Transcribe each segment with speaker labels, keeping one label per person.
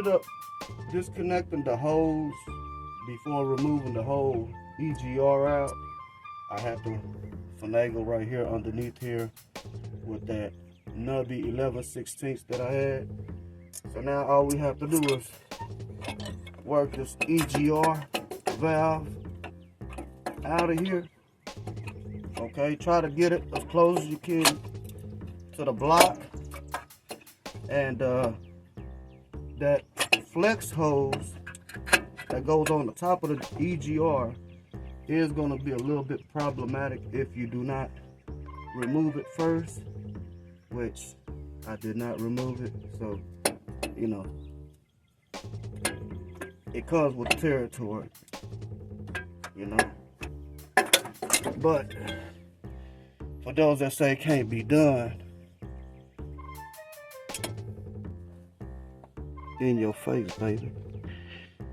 Speaker 1: ended up disconnecting the hose before removing the whole E.G.R out. I had to finagle right here underneath here with that nubby 11/16 that I had. So now all we have to do is work this E.G.R valve out of here. Okay, try to get it as close as you can to the block. And that flex hose that goes on the top of the E.G.R is going to be a little bit problematic if you do not remove it first, which I did not remove it. So, you know, it comes with territory, you know. But for those that say it can't be done, in your face, baby.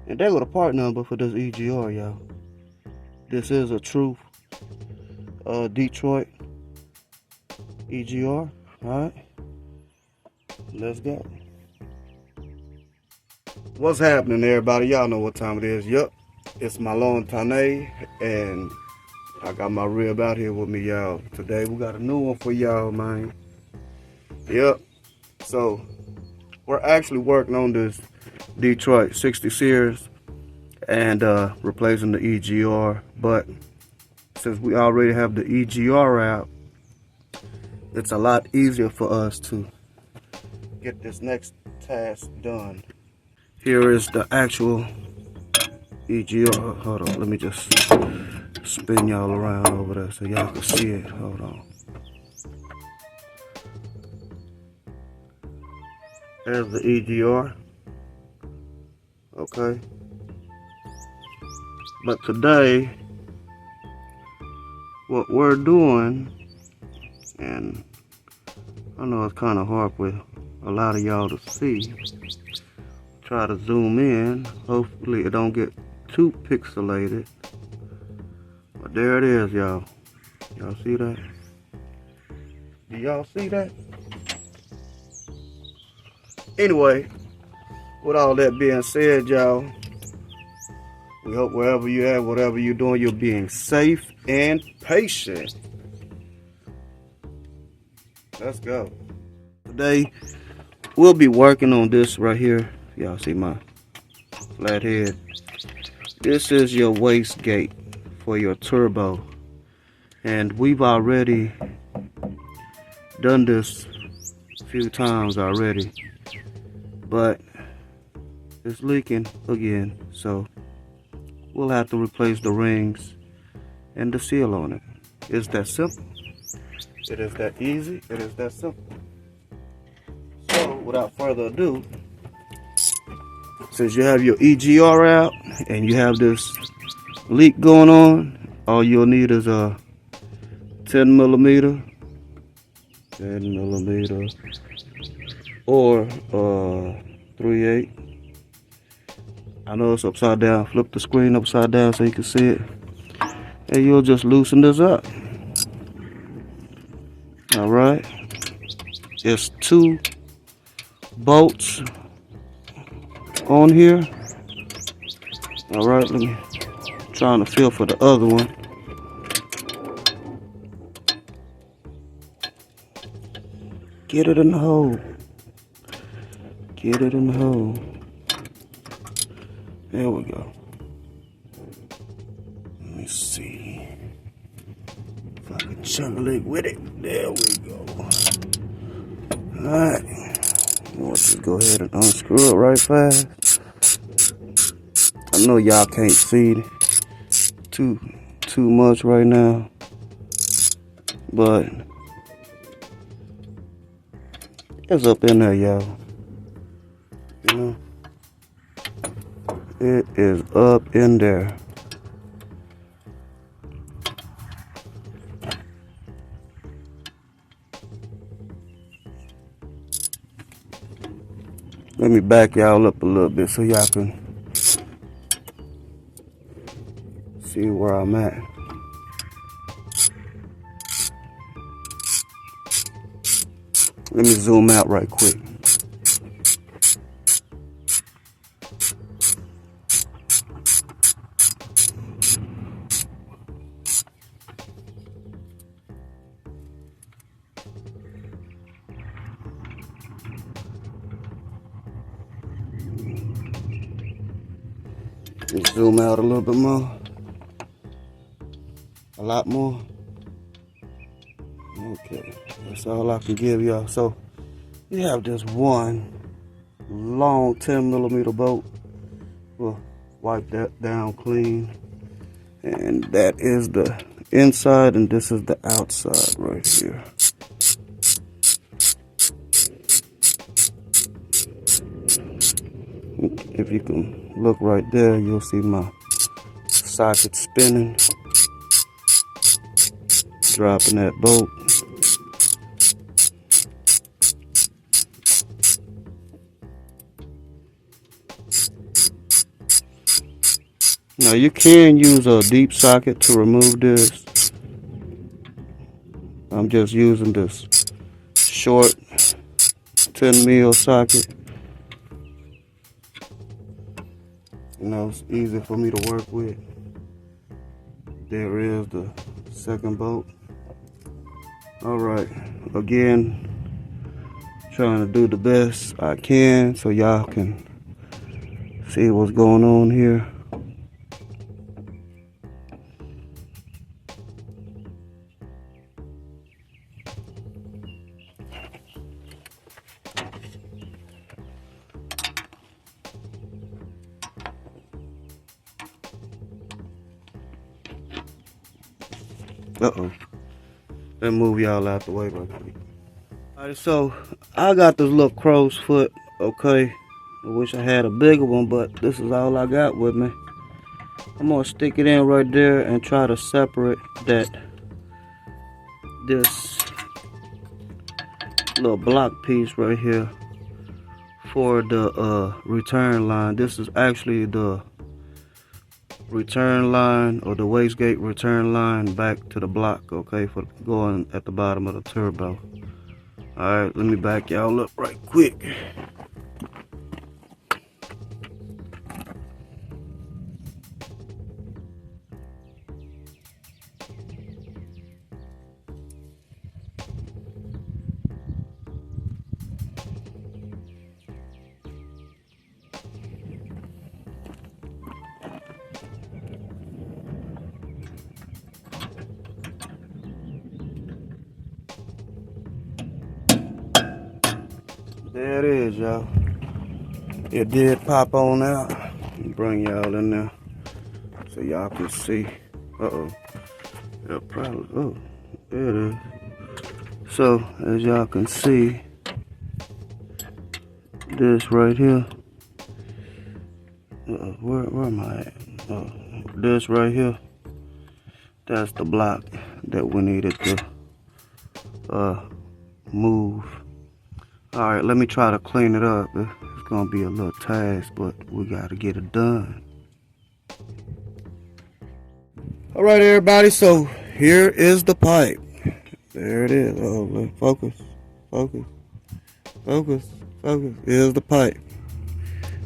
Speaker 1: And there go the part number for this E.G.R, y'all. This is a true Detroit E.G.R. Alright, let's go. What's happening, everybody? Y'all know what time it is. Yup, it's my long tonne, and I got my rib out here with me, y'all. Today we got a new one for y'all, man. Yep. So we're actually working on this Detroit 60 series and replacing the E.G.R. But since we already have the E.G.R out, it's a lot easier for us to get this next task done. Here is the actual E.G.R. Hold on, let me just spin y'all around over there so y'all can see it. Hold on. There's the E.G.R. Okay. But today, what we're doing, and I know it's kind of hard for a lot of y'all to see. Try to zoom in. Hopefully it don't get too pixelated. But there it is, y'all. Y'all see that? Do y'all see that? Anyway, with all that being said, y'all, we hope wherever you're at, whatever you're doing, you're being safe and patient. Let's go. Today, we'll be working on this right here. Y'all see my flat head. This is your wastegate for your turbo. And we've already done this a few times already. But it's leaking again, so we'll have to replace the rings and the seal on it. It's that simple. It is that easy. It is that simple. So without further ado, since you have your E.G.R out and you have this leak going on, all you'll need is a 10 millimeter or 3/8. I know it's upside down. Flip the screen upside down so you can see it, and you'll just loosen this up. All right, it's 2 bolts on here. All right, let me trying to feel for the other one. Get it in the hole. Get it in the hole. There we go. Let me see if I can circulate with it. There we go. Alright. Let's just go ahead and unscrew it right fast. I know y'all can't see too much right now, but it's up in there, y'all. You know, it is up in there. Let me back y'all up a little bit so y'all can see where I'm at. Let me zoom out right quick. Let's zoom out a little bit more. A lot more. Okay, that's all I can give y'all. So we have this one long 10mm bolt. We'll wipe that down clean. And that is the inside, and this is the outside right here. If you can look right there, you'll see my socket spinning, dropping that bolt. Now you can use a deep socket to remove this. I'm just using this short 10mm socket. You know, it's easy for me to work with. There is the second bolt. Alright, again, trying to do the best I can so y'all can see what's going on here. Uh-oh. Let's move y'all out the way real quick. Alright, so I got this little crow's foot, okay? I wish I had a bigger one, but this is all I got with me. I'm gonna stick it in right there and try to separate this little block piece right here for the return line. This is actually the return line, or the wastegate return line back to the block, okay, for going at the bottom of the turbo. Alright, let me back y'all up right quick. There it is, y'all. It did pop on out. Bring y'all in there so y'all can see. Uh-oh. Yeah, probably. Oh, there it is. So, as y'all can see, this right here. Where am I at? Oh, this right here. That's the block that we needed to move. Alright, let me try to clean it up. It's gonna be a little task, but we gotta get it done. Alright, everybody, so here is the pipe. There it is. Oh, focus, focus, focus, focus. Here's the pipe.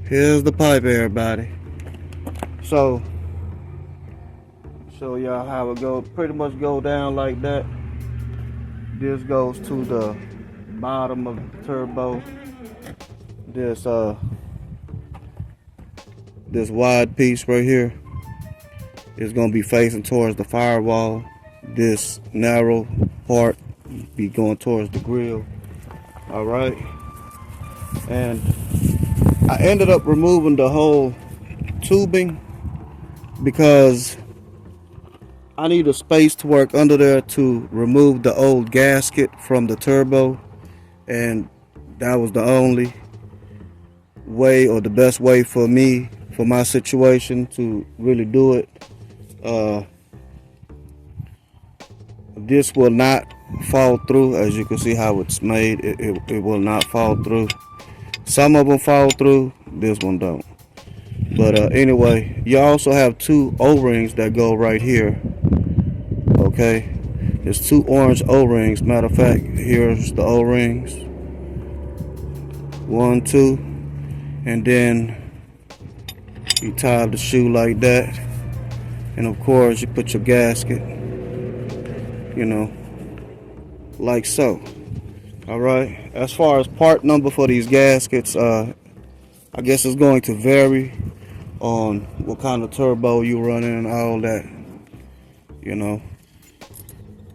Speaker 1: Here's the pipe, everybody. So, show y'all how it goes. Pretty much go down like that. This goes to the bottom of the turbo. This wide piece right here is going to be facing towards the firewall. This narrow part be going towards the grill. All right, and I ended up removing the whole tubing because I need a space to work under there to remove the old gasket from the turbo, and that was the only way, or the best way for me, for my situation, to really do it. This will not fall through. As you can see how it's made, it will not fall through. Some of them fall through, this one don't. But anyway, you also have two O-rings that go right here. Okay, there's two orange O-rings. Matter of fact, here's the O-rings. 1, 2, and then you tie the shoe like that, and of course you put your gasket, you know, like so. All right, as far as part number for these gaskets, I guess it's going to vary on what kind of turbo you running and all that, you know.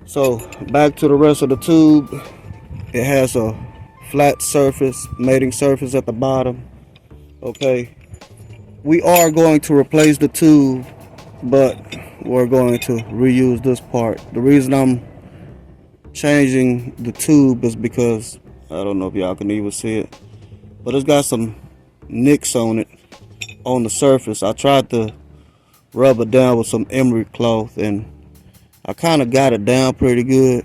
Speaker 1: So back to the rest of the tube. It has a flat surface, mating surface at the bottom. Okay, we are going to replace the tube, but we're going to reuse this part. The reason I'm changing the tube is because I don't know if y'all can even see it, but it's got some nicks on it on the surface. I tried to rub it down with some emery cloth and I kind of got it down pretty good,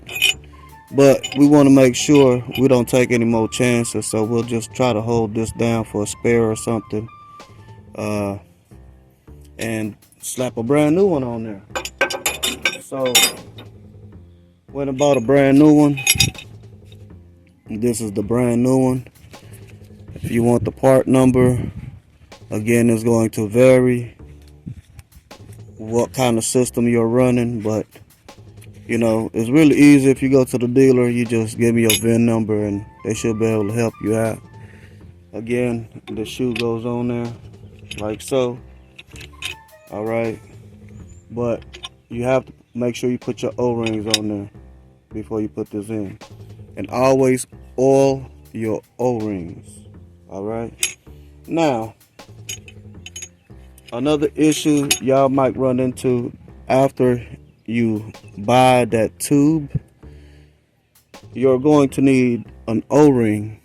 Speaker 1: but we want to make sure we don't take any more chances, so we'll just try to hold this down for a spare or something, and slap a brand new one on there. So went and bought a brand new one. This is the brand new one. If you want the part number, again, it's going to vary what kind of system you're running, but you know, it's really easy. If you go to the dealer, you just give me your VIN number and they should be able to help you out. Again, the shoe goes on there like so. All right, but you have to make sure you put your O-rings on there before you put this in, and always oil your O-rings. All right, now another issue y'all might run into after you buy that tube, you're going to need an O-ring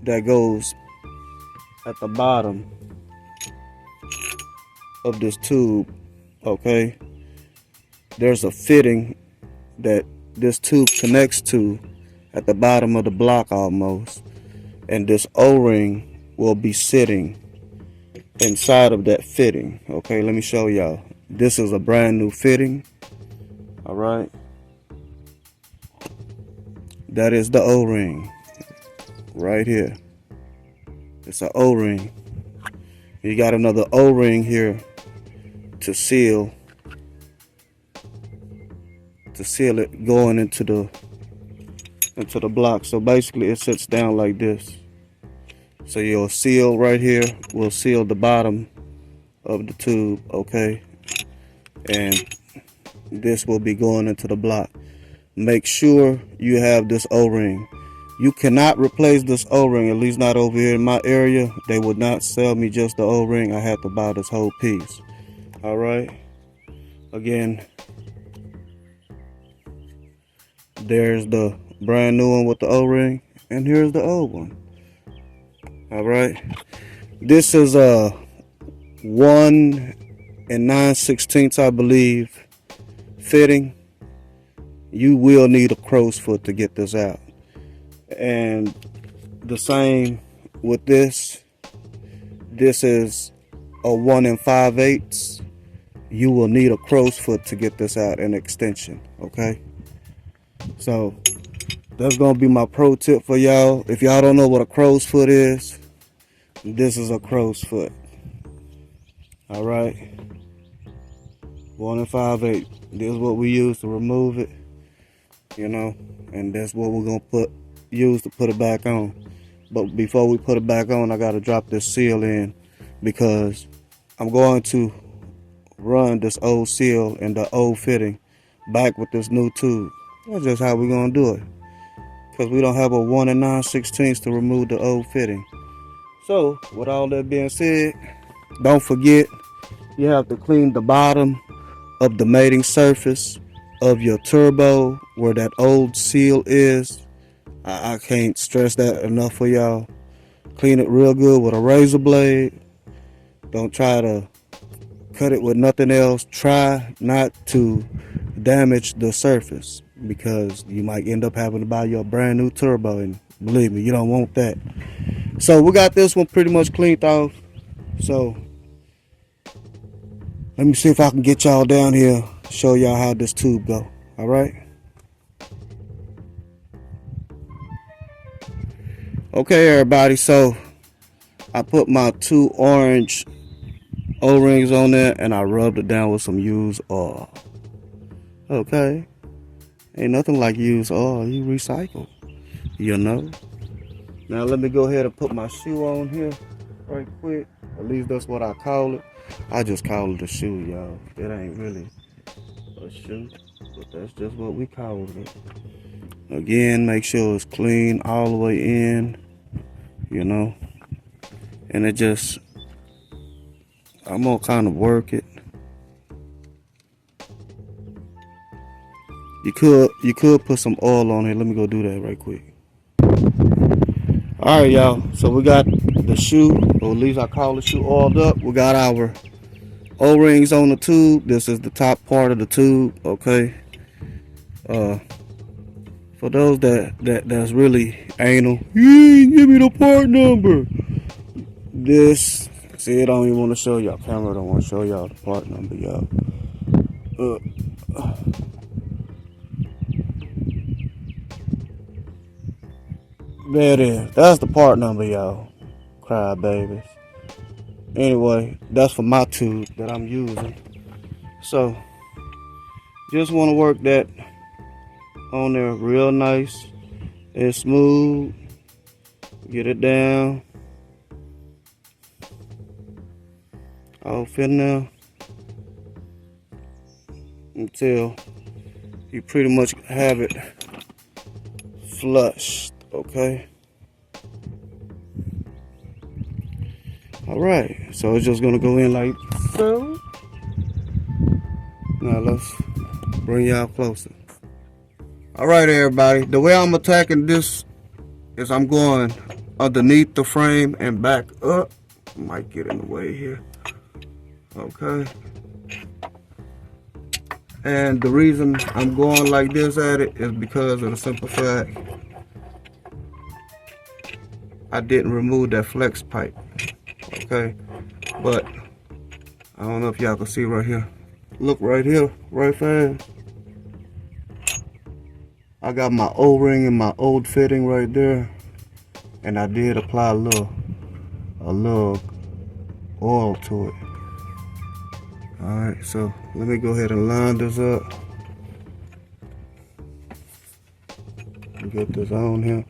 Speaker 1: that goes at the bottom of this tube. Okay, there's a fitting that this tube connects to at the bottom of the block almost, and this O-ring will be sitting inside of that fitting. Okay, let me show y'all. This is a brand new fitting. All right, that is the O-ring right here. It's an O-ring. You got another O-ring here to seal it going into the block. So basically it sits down like this. So your seal right here will seal the bottom of the tube, okay? And this will be going into the block. Make sure you have this O-ring. You cannot replace this O-ring, at least not over here in my area. They would not sell me just the O-ring. I had to buy this whole piece. All right. Again, there's the brand new one with the O-ring, and here's the old one. All right. This is a 1 9/16, I believe, fitting. You will need a crow's foot to get this out, and the same with this. This is a 1 5/8. You will need a crow's foot to get this out, an extension. Okay, so that's gonna be my pro tip for y'all. If y'all don't know what a crow's foot is, this is a crow's foot. All right, 1 5/8. This is what we use to remove it, you know, and that's what we're gonna use to put it back on. But before we put it back on, I gotta drop this seal in, because I'm going to run this old seal and the old fitting back with this new tube. That's just how we're gonna do it, because we don't have a 1 9/16 to remove the old fitting. So with all that being said, don't forget, you have to clean the bottom of the mating surface of your turbo where that old seal is. I can't stress that enough for y'all. Clean it real good with a razor blade. Don't try to cut it with nothing else. Try not to damage the surface, because you might end up having to buy your brand new turbo, and believe me, you don't want that. So we got this one pretty much cleaned off. So let me see if I can get y'all down here, show y'all how this tube go. All right. Okay, everybody. So I put my 2 orange O-rings on there, and I rubbed it down with some used oil. Okay. Ain't nothing like used oil. You recycle, you know. Now let me go ahead and put my shoe on here right quick. At least that's what I call it. I just call it a shoe, y'all. It ain't really a shoe, but that's just what we call it. Again, make sure it's clean all the way in, you know. And it just, I'm gonna kind of work it. You could put some oil on it. Let me go do that right quick. All right, y'all. So we got the shoe, or at least I call the shoe, oiled up. We got our O-rings on the tube. This is the top part of the tube. Okay. For those that's really anal, you ain't give me the part number. This, see, it don't even want to show y'all. Camera don't want to show y'all the part number, y'all. There it is. That's the part number, y'all. Cry babies. Anyway, that's for my tube that I'm using. So, just want to work that on there real nice and smooth. Get it down. Off in there. Until you pretty much have it flushed. Okay. All right, so it's just gonna go in like so. Now let's bring y'all closer. All right, everybody. The way I'm attacking this is I'm going underneath the frame and back up. Might get in the way here. Okay. And the reason I'm going like this at it is because of the simple fact I didn't remove that flex pipe. Okay, but I don't know if y'all can see right here. Look right here, right fast. I got my O-ring and my old fitting right there, and I did apply a little oil to it. All right, so let me go ahead and line this up. Get this on here.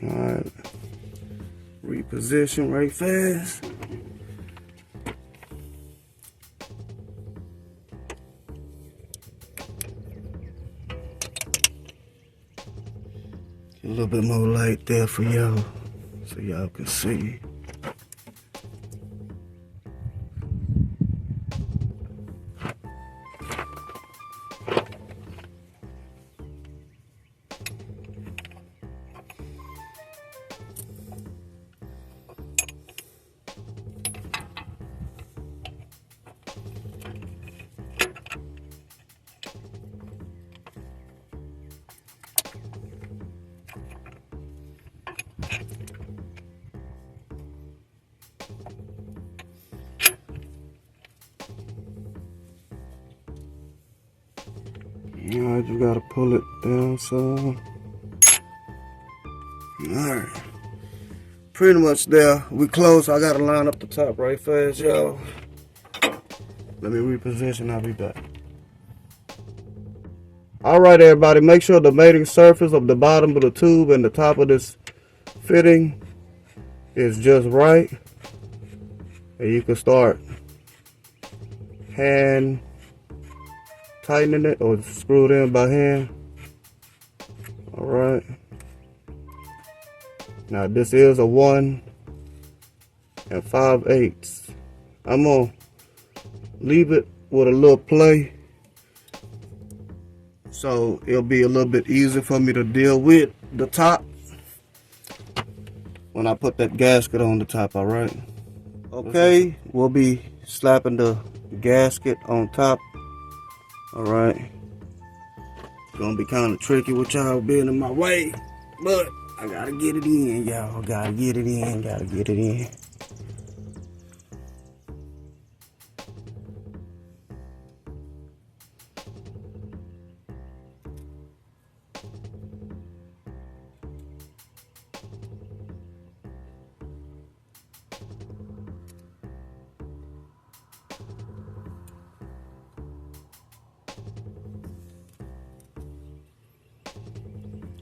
Speaker 1: Alright, reposition right fast. A little bit more light there for y'all, so y'all can see. Alright, you gotta pull it down some. Alright. Pretty much there. We close. I gotta line up the top right fast, y'all. Let me reposition, I'll be back. Alright, everybody, make sure the mating surface of the bottom of the tube and the top of this fitting is just right. And you can start hand tightening it or screw it in by hand. All right. Now this is a 1 5/8. I'm gonna leave it with a little play, so it'll be a little bit easier for me to deal with the top when I put that gasket on the top. All right. Okay, we'll be slapping the gasket on top. All right, gonna be kind of tricky with y'all being in my way, but I gotta get it in, y'all. Gotta get it in.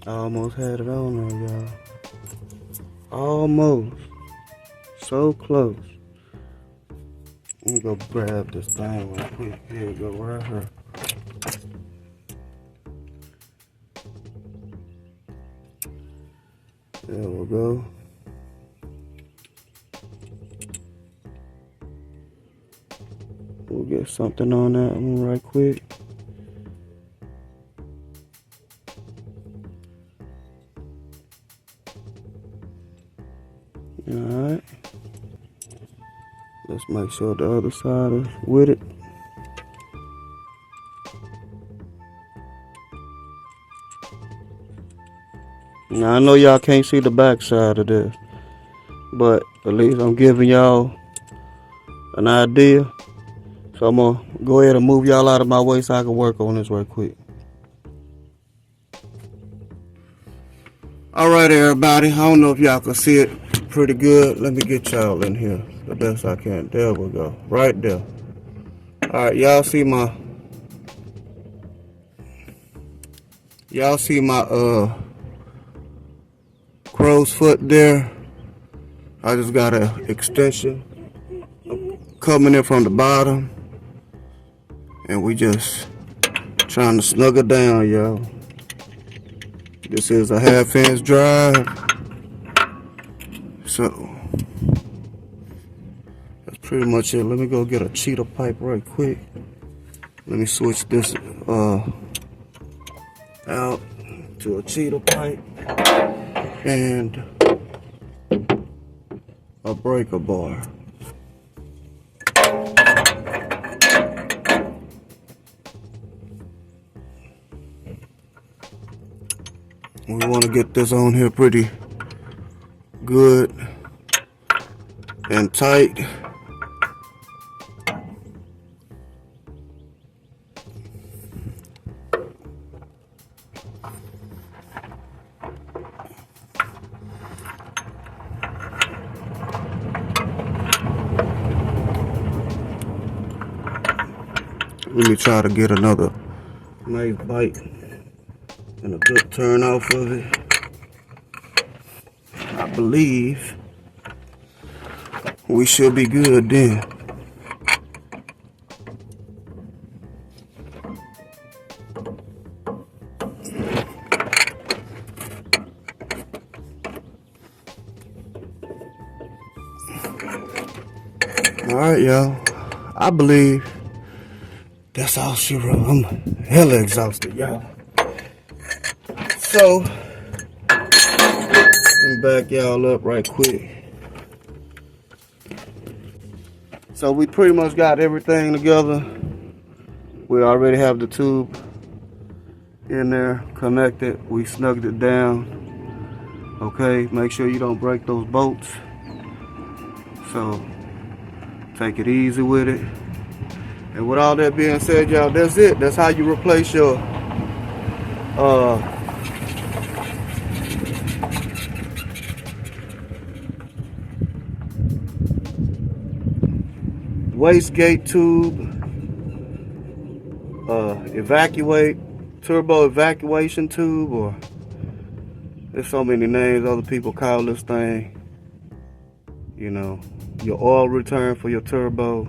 Speaker 1: I almost had it on there, y'all. Almost. So close. Let me go grab this thing real quick. Here we go, right here. There we go. We'll get something on that one right quick. Alright. Let's make sure the other side is with it. Now I know y'all can't see the back side of this, but at least I'm giving y'all an idea. So I'm gonna go ahead and move y'all out of my way so I can work on this right quick. Alright everybody, I don't know if y'all can see it pretty good. Let me get y'all in here the best I can. There we go, right there. Alright, y'all see my crow's foot there. I just got an extension coming in from the bottom, and we just trying to snuggle down, y'all. This is a 1/2-inch drive, so that's pretty much it. Let me go get a cheetah pipe right quick. Let me switch this out to a cheetah pipe and a breaker bar. We want to get this on here pretty good and tight. Let me try to get another nice bite and a good turn off of it. I believe we should be good then. Alright, y'all. I believe that's all she wrote. I'm hella exhausted, y'all. So, let me back y'all up right quick. So we pretty much got everything together. We already have the tube in there connected. We snugged it down. Okay, make sure you don't break those bolts. So, take it easy with it. And with all that being said, y'all, that's it. That's how you replace your wastegate tube, turbo evacuation tube, or there's so many names other people call this thing. You know, your oil return for your turbo,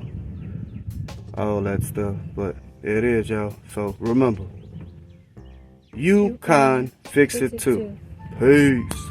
Speaker 1: all that stuff. But it is, y'all. So remember, you can fix it too. Peace.